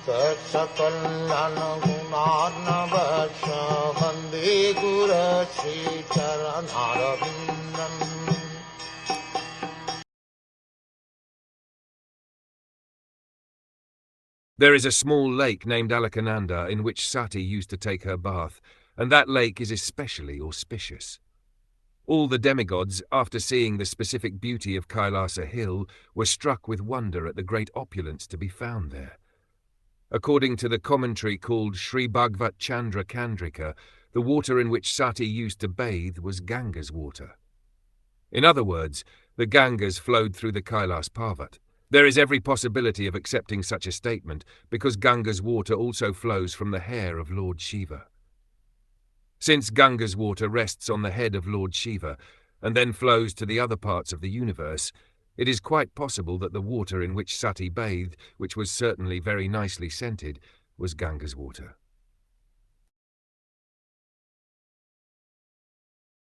Saksakalyan gunarnavasya Vande Guru Sri Charanaravindan. There is a small lake named Alakananda in which Sati used to take her bath, and that lake is especially auspicious. All the demigods, after seeing the specific beauty of Kailasa hill, were struck with wonder at the great opulence to be found there. According to the commentary called Sri Bhagvat Chandra Kandrika, the water in which Sati used to bathe was Ganga's water. In other words, the Gangas flowed through the Kailas Parvat. There is every possibility of accepting such a statement because Ganga's water also flows from the hair of Lord Shiva. Since Ganga's water rests on the head of Lord Shiva and then flows to the other parts of the universe, it is quite possible that the water in which Sati bathed, which was certainly very nicely scented, was Ganga's water.